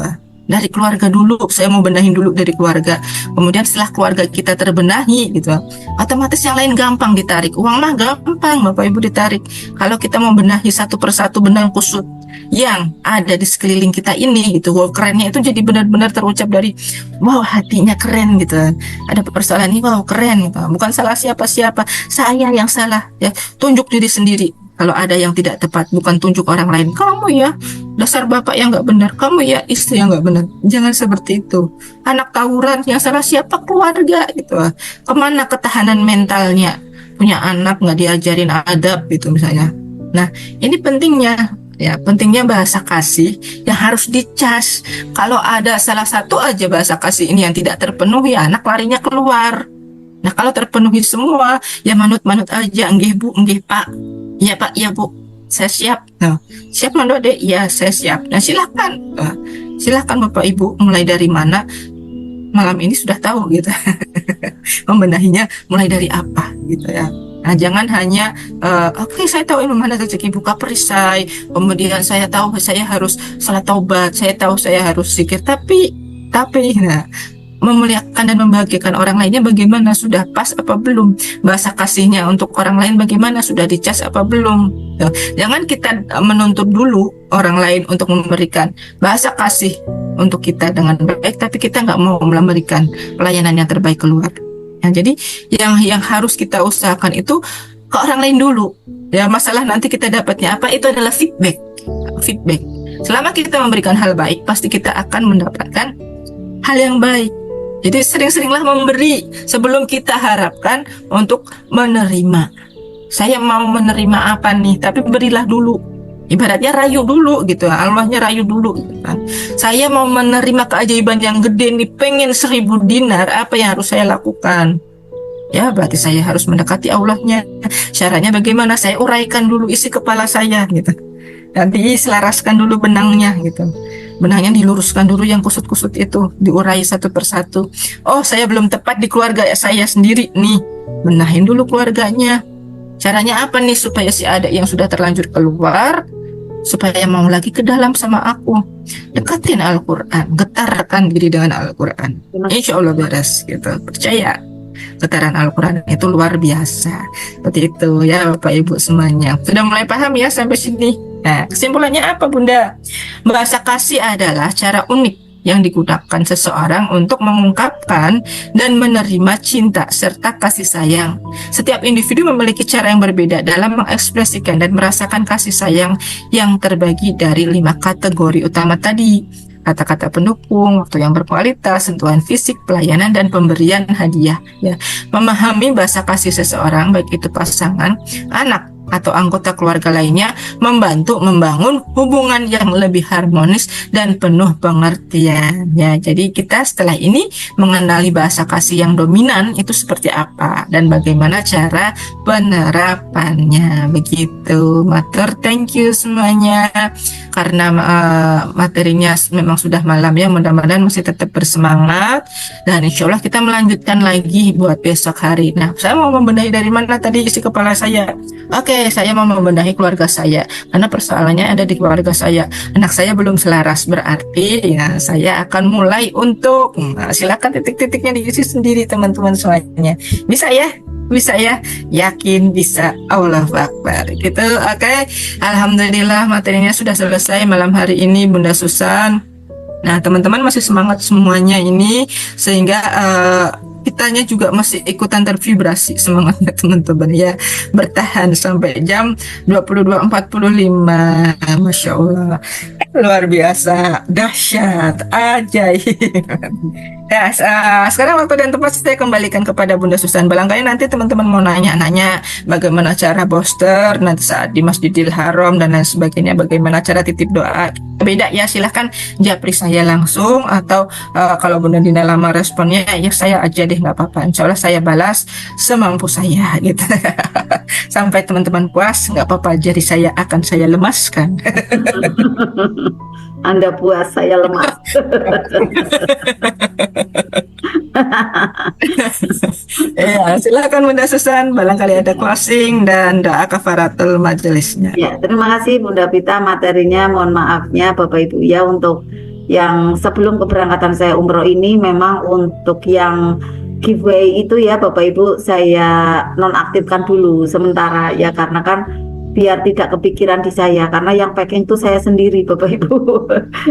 Dari keluarga dulu, saya mau benahin dulu dari keluarga. Kemudian setelah keluarga kita terbenahi gitu, otomatis yang lain gampang ditarik. Uang mah gampang Bapak Ibu ditarik. Kalau kita mau benahi satu persatu benang kusut yang ada di sekeliling kita ini gitu, wow kerennya itu jadi benar-benar terucap dari wow hatinya keren gitu. Ada persoalan ini wow keren gitu. Bukan salah siapa-siapa, saya yang salah ya. Tunjuk diri sendiri. Kalau ada yang tidak tepat, bukan tunjuk orang lain. Kamu ya, dasar bapak yang nggak benar. Kamu ya, istri yang nggak benar. Jangan seperti itu. Anak tawuran, yang salah siapa? Keluarga gitu. Kemana ketahanan mentalnya? Punya anak nggak diajarin adab gitu misalnya. Nah, ini pentingnya. Ya, pentingnya bahasa kasih yang harus dicas. Kalau ada salah satu aja bahasa kasih ini yang tidak terpenuhi, anak larinya keluar. Nah, kalau terpenuhi semua, ya manut-manut aja. Nggih Bu, nggih Pak. Iya Pak, iya Bu, saya siap. Nah, siap Mando Dek? Ya, saya siap. Nah, silakan. Nah, silakan Bapak Ibu, mulai dari mana? Malam ini sudah tahu gitu. Membenahinya mulai dari apa gitu ya. Nah, jangan hanya oke, saya tahu ilmu mana rezeki buka perisai, kemudian saya tahu saya harus salat taubat, saya tahu saya harus zikir, tapi nah, memuliakan dan membahagiakan orang lainnya bagaimana, sudah pas apa belum? Bahasa kasihnya untuk orang lain bagaimana, sudah dicas apa belum? Jangan kita menuntut dulu orang lain untuk memberikan bahasa kasih untuk kita dengan baik, tapi kita nggak mau memberikan pelayanan yang terbaik keluar. Nah, jadi yang harus kita usahakan itu ke orang lain dulu. Ya, masalah nanti kita dapatnya apa, itu adalah feedback. Selama kita memberikan hal baik, pasti kita akan mendapatkan hal yang baik. Jadi sering-seringlah memberi sebelum kita harapkan untuk menerima. Saya mau menerima apa nih, tapi berilah dulu. Ibaratnya rayu dulu gitu, Allahnya rayu dulu gitu kan. Saya mau menerima keajaiban yang gede nih, pengen 1000 dinar, apa yang harus saya lakukan? Ya berarti saya harus mendekati Allahnya. Syaratnya bagaimana? Saya uraikan dulu isi kepala saya gitu. Nanti selaraskan dulu benangnya gitu. Benangnya diluruskan dulu, yang kusut-kusut itu diurai satu persatu. Oh, saya belum tepat di keluarga saya sendiri nih, benahin dulu keluarganya. Caranya apa nih supaya si adik yang sudah terlanjur keluar supaya mau lagi ke dalam sama aku. Dekatin Al-Quran, getarkan diri dengan Al-Quran. Insya Allah beres gitu. Percaya. Getaran Al-Quran itu luar biasa. Seperti itu ya Bapak Ibu semuanya. Sudah mulai paham ya sampai sini? Nah, kesimpulannya apa Bunda? Bahasa kasih adalah cara unik yang digunakan seseorang untuk mengungkapkan dan menerima cinta serta kasih sayang. Setiap individu memiliki cara yang berbeda dalam mengekspresikan dan merasakan kasih sayang yang terbagi dari 5 kategori utama tadi. Kata-kata pendukung, waktu yang berkualitas, sentuhan fisik, pelayanan, dan pemberian hadiah. Ya, memahami bahasa kasih seseorang, baik itu pasangan, anak, atau anggota keluarga lainnya, membantu membangun hubungan yang lebih harmonis dan penuh pengertian. Ya, jadi kita setelah ini mengenali bahasa kasih yang dominan itu seperti apa dan bagaimana cara penerapannya. Begitu. Matur, thank you semuanya. Karena materinya memang sudah malam ya, mudah-mudahan masih tetap bersemangat dan insya Allah kita melanjutkan lagi buat besok hari. Nah, saya mau membenahi dari mana tadi isi kepala saya? Oke, saya mau membenahi keluarga saya karena persoalannya ada di keluarga saya. Anak saya belum selaras, berarti ya saya akan mulai untuk silakan titik-titiknya diisi sendiri teman-teman semuanya. Bisa ya? Bisa ya? Yakin bisa. Allahu Akbar. Gitu. Oke. Alhamdulillah materinya sudah selesai malam hari ini Bunda Susan. Nah, teman-teman masih semangat semuanya ini sehingga kitanya juga masih ikutan tervibrasi semangatnya teman-teman ya, bertahan sampai jam 22.45. Masya Allah, luar biasa, dahsyat, ajaib. Ya, sekarang waktu dan tempat saya kembalikan kepada Bunda Susan. Barangkali nanti teman-teman mau nanya-nanya bagaimana cara booster nanti saat di Masjidil Haram dan lain sebagainya, bagaimana cara titip doa. Beda ya, silahkan japri saya langsung atau kalau Bunda Dina lama responnya ya saya aja deh, nggak apa-apa. Insya Allah saya balas semampu saya gitu. Sampai teman-teman puas nggak apa-apa, jadi saya akan saya lemaskan. Anda puas, saya lemas. Ya, silakan Bunda Susan, barangkali ada closing dan doa kafaratul majelisnya. Ya, terima kasih Bunda Pita materinya. Mohon maafnya Bapak Ibu ya untuk yang sebelum keberangkatan saya umroh ini, memang untuk yang giveaway itu ya Bapak Ibu saya nonaktifkan dulu sementara ya, karena kan biar tidak kepikiran di saya, karena yang packing itu saya sendiri Bapak Ibu.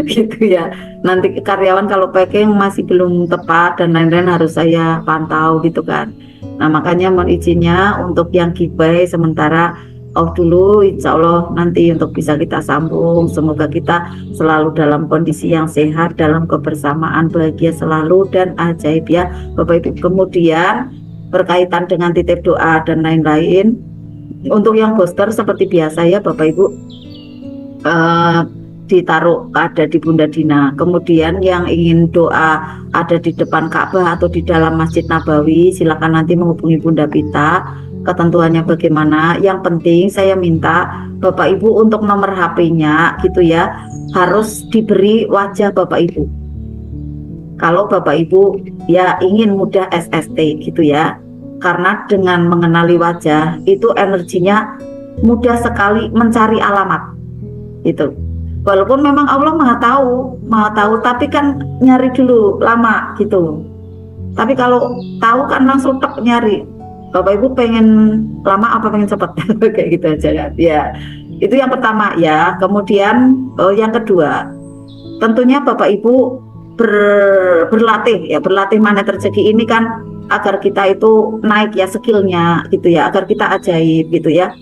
Gitu ya, nanti karyawan kalau packing masih belum tepat dan lain-lain harus saya pantau gitu kan. Nah makanya mohon izinnya untuk yang giveaway sementara off dulu, insya Allah nanti untuk bisa kita sambung. Semoga kita selalu dalam kondisi yang sehat, dalam kebersamaan, bahagia selalu dan ajaib ya Bapak Ibu. Kemudian berkaitan dengan titip doa dan lain-lain, untuk yang booster seperti biasa ya Bapak Ibu, ditaruh ada di Bunda Dina. Kemudian yang ingin doa ada di depan Ka'bah atau di dalam Masjid Nabawi, silakan nanti menghubungi Bunda Pita. Ketentuannya bagaimana, yang penting saya minta Bapak Ibu untuk nomor HP-nya gitu ya, harus diberi wajah Bapak Ibu. Kalau Bapak Ibu ya ingin mudah SST gitu ya, karena dengan mengenali wajah itu energinya mudah sekali mencari alamat itu. Walaupun memang Allah maha tahu, tapi kan nyari dulu lama gitu. Tapi kalau tahu kan langsung tek nyari. Bapak Ibu pengen lama apa pengen cepat? Kayak gitu aja kan. Ya, itu yang pertama ya. Kemudian yang kedua, tentunya Bapak Ibu berlatih mana rezeki ini kan agar kita itu naik ya skillnya gitu ya, agar kita ajaib gitu ya.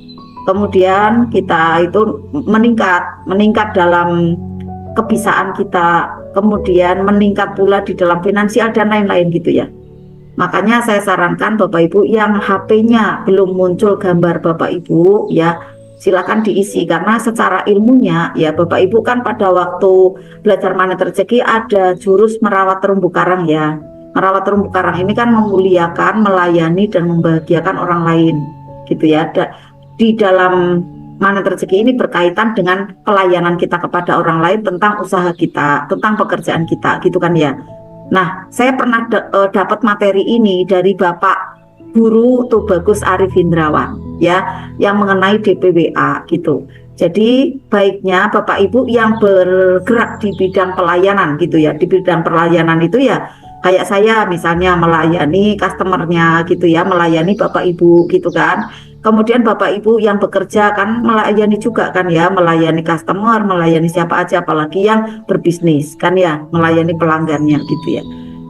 Kemudian kita itu meningkat dalam kebisaan kita, kemudian meningkat pula di dalam finansial dan lain-lain gitu ya. Makanya saya sarankan Bapak Ibu yang HP-nya belum muncul gambar Bapak Ibu ya, silakan diisi, karena secara ilmunya ya Bapak Ibu kan pada waktu belajar mana rezeki ada jurus merawat terumbu karang ya. Merawat terumbu karang ini kan memuliakan, melayani dan membahagiakan orang lain gitu ya. Di dalam mana rezeki ini berkaitan dengan pelayanan kita kepada orang lain, tentang usaha kita, tentang pekerjaan kita gitu kan ya. Nah, saya pernah dapat materi ini dari Bapak Guru Tubagus Arif Hindrawan ya, yang mengenai DPWA gitu. Jadi baiknya Bapak Ibu yang bergerak di bidang pelayanan gitu ya, di bidang pelayanan itu ya kayak saya misalnya melayani customernya gitu ya, melayani Bapak Ibu gitu kan. Kemudian Bapak Ibu yang bekerja kan melayani juga kan ya, melayani customer, melayani siapa aja, apalagi yang berbisnis kan ya, melayani pelanggannya gitu ya.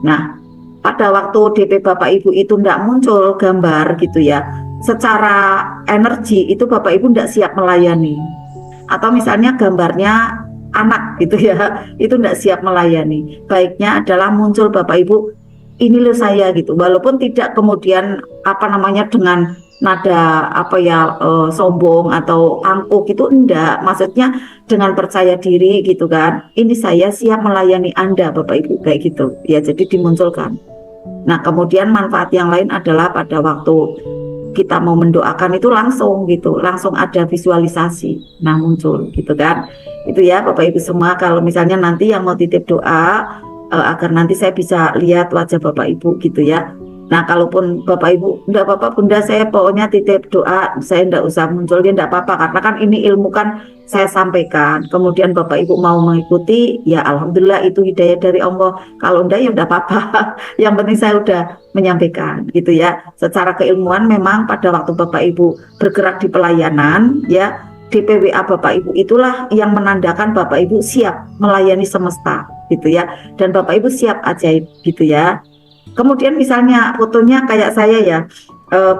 Nah, pada waktu DP Bapak Ibu itu tidak muncul gambar gitu ya, secara energi itu Bapak Ibu tidak siap melayani. Atau misalnya gambarnya anak gitu ya, itu tidak siap melayani. Baiknya adalah muncul Bapak Ibu, ini loh saya gitu, walaupun tidak kemudian apa namanya dengan nada apa ya sombong atau angkuh gitu, enggak, maksudnya dengan percaya diri gitu kan, ini saya siap melayani Anda Bapak Ibu kayak gitu ya, jadi dimunculkan. Nah kemudian manfaat yang lain adalah pada waktu kita mau mendoakan itu langsung gitu, langsung ada visualisasi, nah muncul gitu kan. Itu ya Bapak Ibu semua, kalau misalnya nanti yang mau titip doa agar nanti saya bisa lihat wajah Bapak Ibu gitu ya. Nah kalaupun Bapak Ibu enggak apa-apa Bunda, saya pokoknya titip doa, saya enggak usah muncul, ya enggak apa-apa, karena kan ini ilmu kan saya sampaikan, kemudian Bapak Ibu mau mengikuti ya alhamdulillah, itu hidayah dari Allah. Kalau enggak ya enggak apa-apa. Yang penting saya udah menyampaikan gitu ya. Secara keilmuan memang pada waktu Bapak Ibu bergerak di pelayanan ya, DPWA Bapak Ibu itulah yang menandakan Bapak Ibu siap melayani semesta gitu ya, dan Bapak Ibu siap ajaib gitu ya. Kemudian misalnya fotonya kayak saya ya,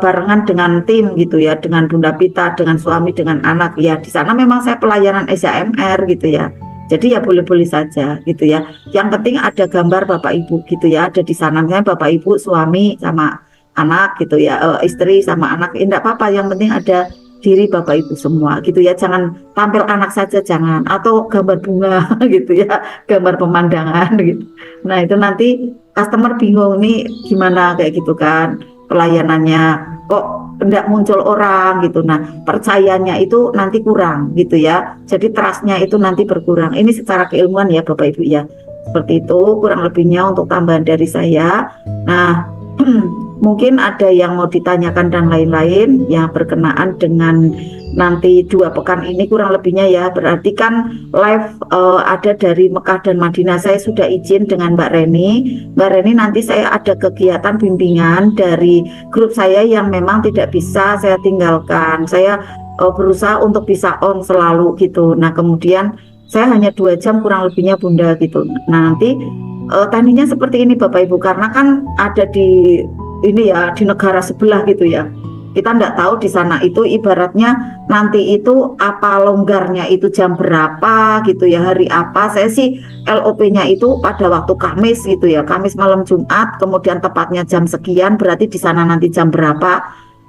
barengan dengan tim gitu ya, dengan Bunda Pita, dengan suami, dengan anak ya. Di sana memang saya pelayanan SAMR gitu ya. Jadi ya boleh-boleh saja gitu ya. Yang penting ada gambar Bapak Ibu gitu ya, ada di sana, misalnya Bapak Ibu, suami sama anak gitu ya, istri sama anak, enggak apa-apa, yang penting ada diri Bapak Ibu semua gitu ya. Jangan tampil anak saja, jangan, atau gambar bunga gitu ya, gambar pemandangan gitu. Nah itu nanti customer bingung nih gimana kayak gitu kan, pelayanannya kok enggak muncul orang gitu. Nah percayanya itu nanti kurang gitu ya, jadi trustnya itu nanti berkurang. Ini secara keilmuan ya Bapak Ibu ya, seperti itu kurang lebihnya untuk tambahan dari saya. Nah mungkin ada yang mau ditanyakan dan lain-lain yang berkenaan dengan nanti 2 pekan ini kurang lebihnya ya. Berarti kan live ada dari Mekah dan Madinah, saya sudah izin dengan Mbak Reni. Mbak Reni, nanti saya ada kegiatan bimbingan dari grup saya yang memang tidak bisa saya tinggalkan. Saya berusaha untuk bisa on selalu gitu. Nah kemudian saya hanya 2 jam kurang lebihnya Bunda gitu. Nah nanti tadinya seperti ini Bapak Ibu, karena kan ada di ini ya, di negara sebelah gitu ya. Kita enggak tahu di sana itu ibaratnya nanti itu apa longgarnya itu jam berapa gitu ya, hari apa. Saya sih LOP-nya itu pada waktu Kamis gitu ya, Kamis malam Jumat, kemudian tepatnya jam sekian, berarti di sana nanti jam berapa.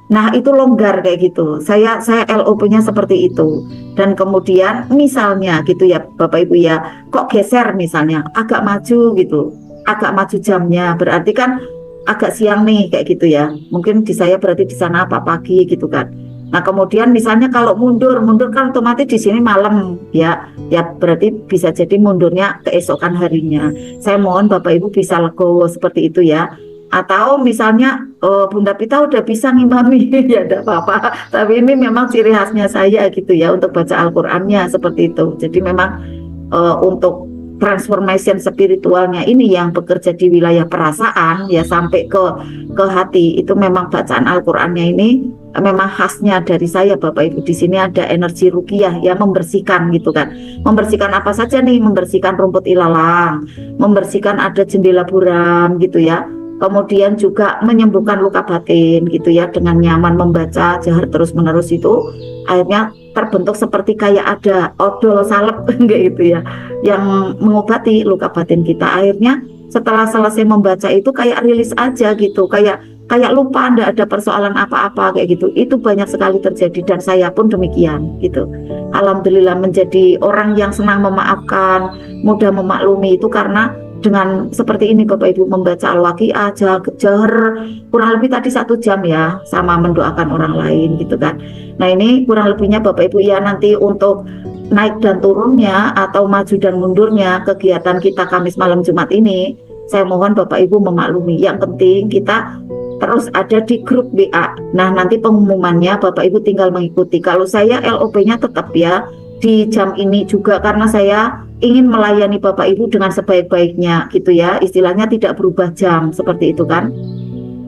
Nah itu longgar kayak gitu. Saya LOP-nya seperti itu. Dan kemudian misalnya gitu ya Bapak Ibu ya, kok geser misalnya agak maju gitu, agak maju jamnya, berarti kan agak siang nih kayak gitu ya. Mungkin di saya berarti di sana apa pagi gitu kan. Nah kemudian misalnya kalau mundur kan otomatis di sini malam ya. Ya berarti bisa jadi mundurnya keesokan harinya. Saya mohon Bapak Ibu bisa legowo seperti itu ya. Atau misalnya Bunda Pita udah bisa ngimami ya enggak apa-apa. Tapi ini memang ciri khasnya saya gitu ya, untuk baca Al-Qur'annya seperti itu. Jadi memang untuk transformation spiritualnya ini yang bekerja di wilayah perasaan ya, sampai ke hati, itu memang bacaan Al-Qur'annya ini memang khasnya dari saya Bapak Ibu. Di sini ada energi ruqyah ya, membersihkan gitu kan. Membersihkan apa saja nih? Membersihkan rumput ilalang, membersihkan ada jendela buram gitu ya. Kemudian juga menyembuhkan luka batin gitu ya, dengan nyaman membaca jahar terus menerus itu akhirnya terbentuk seperti kayak ada odol salep kayak gitu ya, yang mengobati luka batin kita. Akhirnya setelah selesai membaca itu kayak rilis aja gitu, kayak lupa, ndak ada persoalan apa-apa kayak gitu. Itu banyak sekali terjadi dan saya pun demikian gitu. Alhamdulillah menjadi orang yang senang memaafkan, mudah memaklumi itu karena dengan seperti ini Bapak Ibu, membaca Al-Waqiah, jahar kurang lebih tadi 1 jam ya, sama mendoakan orang lain gitu kan. Nah ini kurang lebihnya Bapak Ibu ya, nanti untuk naik dan turunnya atau maju dan mundurnya kegiatan kita Kamis malam Jumat ini, saya mohon Bapak Ibu memaklumi. Yang penting kita terus ada di grup WA. Nah, nanti pengumumannya Bapak Ibu tinggal mengikuti. Kalau saya LOP-nya tetap ya di jam ini juga, karena saya ingin melayani Bapak Ibu dengan sebaik-baiknya gitu ya. Istilahnya tidak berubah jam seperti itu kan.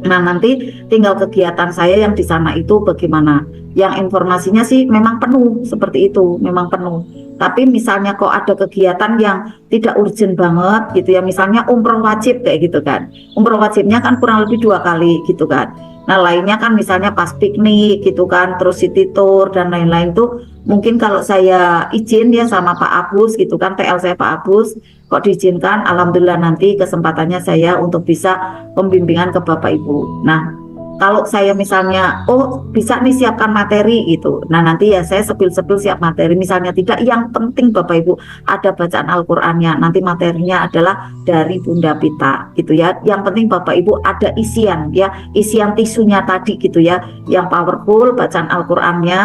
Nah, nanti tinggal kegiatan saya yang di sana itu bagaimana. Yang informasinya sih memang penuh seperti itu, memang penuh. Tapi misalnya kok ada kegiatan yang tidak urgent banget gitu ya, misalnya umroh wajib kayak gitu kan. Umroh wajibnya kan kurang lebih 2 kali gitu kan. Nah, lainnya kan misalnya pas piknik gitu kan, terus city tour dan lain-lain tuh mungkin kalau saya izin ya sama Pak Abus gitu kan, TL saya Pak Abus, kok diizinkan, alhamdulillah nanti kesempatannya saya untuk bisa pembimbingan ke Bapak Ibu. Nah, kalau saya misalnya, oh bisa nih siapkan materi gitu. Nah, nanti ya saya sepil-sepil siap materi. Misalnya tidak, yang penting Bapak Ibu ada bacaan Al-Qur'annya. Nanti materinya adalah dari Bunda Pita gitu ya. Yang penting Bapak Ibu ada isian ya, isian tisunya tadi gitu ya. Yang powerful bacaan Al-Qur'annya,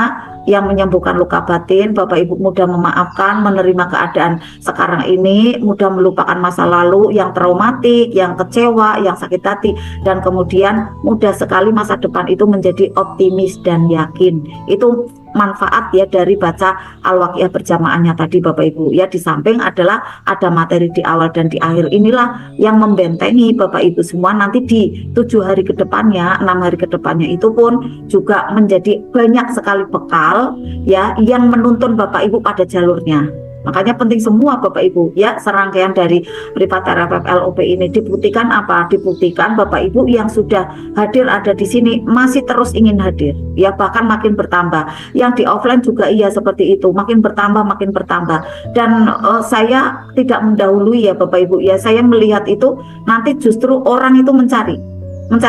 yang menyembuhkan luka batin. Bapak Ibu mudah memaafkan, menerima keadaan sekarang ini, mudah melupakan masa lalu yang traumatik, yang kecewa, yang sakit hati, dan kemudian mudah sekali masa depan itu menjadi optimis dan yakin. Itu manfaat ya dari baca Al-Waqiah berjamaahnya tadi Bapak Ibu ya. Di samping adalah ada materi di awal dan di akhir, inilah yang membentengi Bapak Ibu semua nanti di 7 hari ke depannya, 6 hari ke depannya itu pun juga menjadi banyak sekali bekal ya yang menuntun Bapak Ibu pada jalurnya. Makanya penting semua Bapak Ibu ya, serangkaian dari Privat RFF LOP ini dibuktikan apa? Dibuktikan Bapak Ibu yang sudah hadir ada di sini masih terus ingin hadir ya, bahkan makin bertambah. Yang di offline juga iya seperti itu, makin bertambah dan saya tidak mendahului ya Bapak Ibu ya, saya melihat itu nanti justru orang itu mencari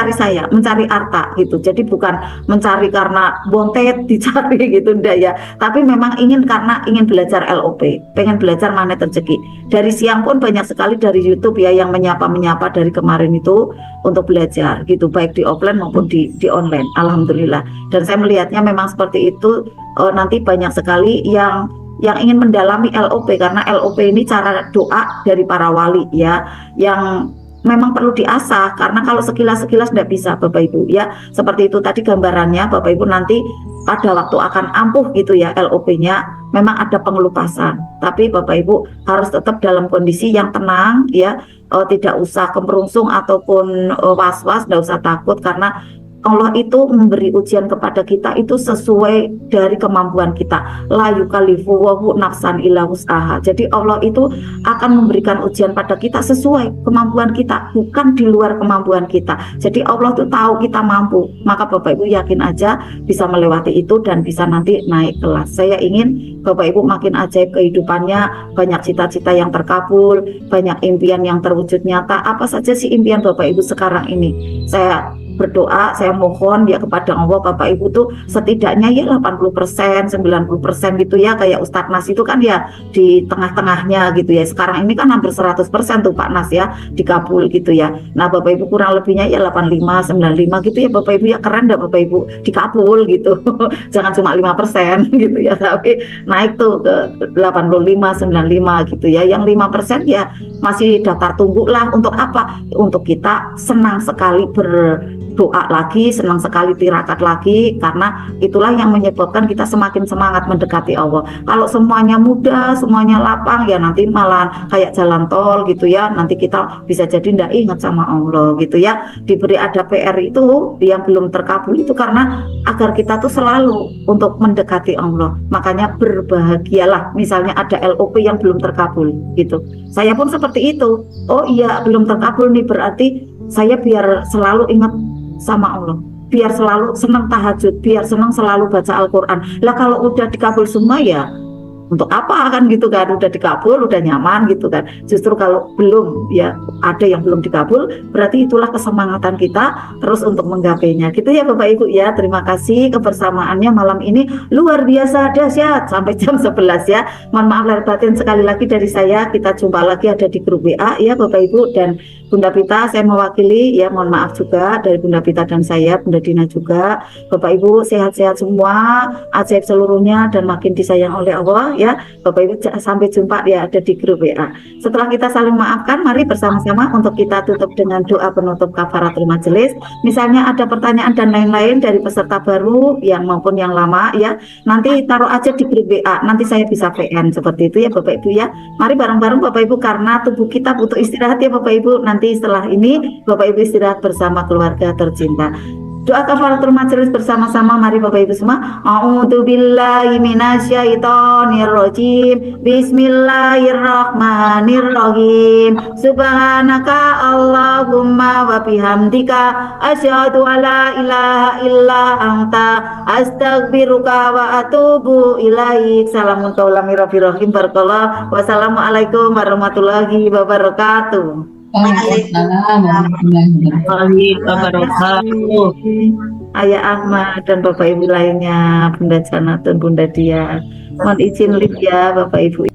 saya, mencari Arta gitu. Jadi bukan mencari karena bontet dicari gitu, enggak ya. Tapi memang karena ingin belajar LOP, pengen belajar magnet rezeki. Dari siang pun banyak sekali dari YouTube ya yang menyapa dari kemarin itu untuk belajar gitu, baik di offline maupun di online. Alhamdulillah. Dan saya melihatnya memang seperti itu. Nanti banyak sekali yang ingin mendalami LOP, karena LOP ini cara doa dari para wali ya, yang memang perlu diasah, karena kalau sekilas tidak bisa Bapak Ibu ya. Seperti itu tadi gambarannya Bapak Ibu, nanti pada waktu akan ampuh gitu ya LOP-nya, memang ada pengelupasan, tapi Bapak Ibu harus tetap dalam kondisi yang tenang ya, tidak usah kemerungsung ataupun was-was, tidak usah takut, karena Allah itu memberi ujian kepada kita itu sesuai dari kemampuan kita. La yukallifu wahu nafsan illa wus'aha. Jadi Allah itu akan memberikan ujian pada kita sesuai kemampuan kita, bukan di luar kemampuan kita. Jadi Allah itu tahu kita mampu. Maka Bapak Ibu yakin aja bisa melewati itu dan bisa nanti naik kelas. Saya ingin Bapak Ibu makin ajaib kehidupannya, banyak cita-cita yang terkabul, banyak impian yang terwujud nyata. Apa saja sih impian Bapak Ibu sekarang ini? Saya berdoa, saya mohon ya kepada Allah Bapak Ibu tuh setidaknya ya 80%, 90% gitu ya, kayak Ustadz Nas itu kan ya di tengah-tengahnya gitu ya. Sekarang ini kan hampir 100% tuh Pak Nas ya dikabul gitu ya. Nah Bapak Ibu kurang lebihnya ya 85, 95 gitu ya Bapak Ibu ya, keren dah Bapak Ibu dikabul gitu. Jangan cuma 5% gitu ya, tapi naik tuh ke 85, 95 gitu ya. Yang 5% ya masih daftar tunggu lah. Untuk apa? Untuk kita senang sekali berdoa lagi, senang sekali tirakat lagi, karena itulah yang menyebabkan kita semakin semangat mendekati Allah. Kalau semuanya mudah, semuanya lapang, ya nanti malah kayak jalan tol gitu ya, nanti kita bisa jadi tidak ingat sama Allah gitu ya. Diberi ada PR itu yang belum terkabul itu karena agar kita tuh selalu untuk mendekati Allah. Makanya berbahagialah misalnya ada LOP yang belum terkabul gitu. Saya pun seperti itu. Oh iya belum terkabul nih, berarti saya biar selalu ingat sama Allah, biar selalu senang tahajud, biar senang selalu baca Al-Quran. Lah kalau udah dikabul semua ya untuk apa kan gitu kan, udah dikabul udah nyaman gitu kan. Justru kalau belum ya ada yang belum dikabul, berarti itulah kesemangatan kita terus untuk menggapainya gitu ya Bapak Ibu ya. Terima kasih kebersamaannya malam ini luar biasa dahsyat sampai jam 11 ya. Mohon maaf lahir batin sekali lagi dari saya. Kita jumpa lagi ada di grup WA ya Bapak Ibu, dan Bunda Pita saya mewakili ya, mohon maaf juga dari Bunda Pita dan saya, Bunda Dina juga. Bapak Ibu sehat-sehat semua, ajaib seluruhnya dan makin disayang oleh Allah ya. Bapak Ibu sampai jumpa ya ada di grup WA. Setelah kita saling maafkan, mari bersama-sama untuk kita tutup dengan doa penutup kafaratul majelis. Misalnya ada pertanyaan dan lain-lain dari peserta baru yang maupun yang lama ya, nanti taruh aja di grup WA, nanti saya bisa VN seperti itu ya Bapak Ibu ya. Mari bareng-bareng Bapak Ibu, karena tubuh kita butuh istirahat ya Bapak Ibu. Nanti setelah ini Bapak Ibu istirahat bersama keluarga tercinta. Doa kafaratul majelis bersama-sama, mari Bapak Ibu semua. A'udzubillahi minasyaitonir rajim. Bismillahirrahmanirrahim. Subhanaka Allahumma wa bihamdika asyhadu alla ilaha illa anta astaghfiruka wa atubu ilaik. Salamun qaulan mir rabbir rahim. Barakallah. Wassalamualaikum warahmatullahi wabarakatuh. Waalaikumsalam warahmatullahi wabarakatuh. Ayah Ahmad dan Bapak Ibu lainnya, Bunda Janatun, Bunda Dia. Mohon izin lihat ya Bapak Ibu.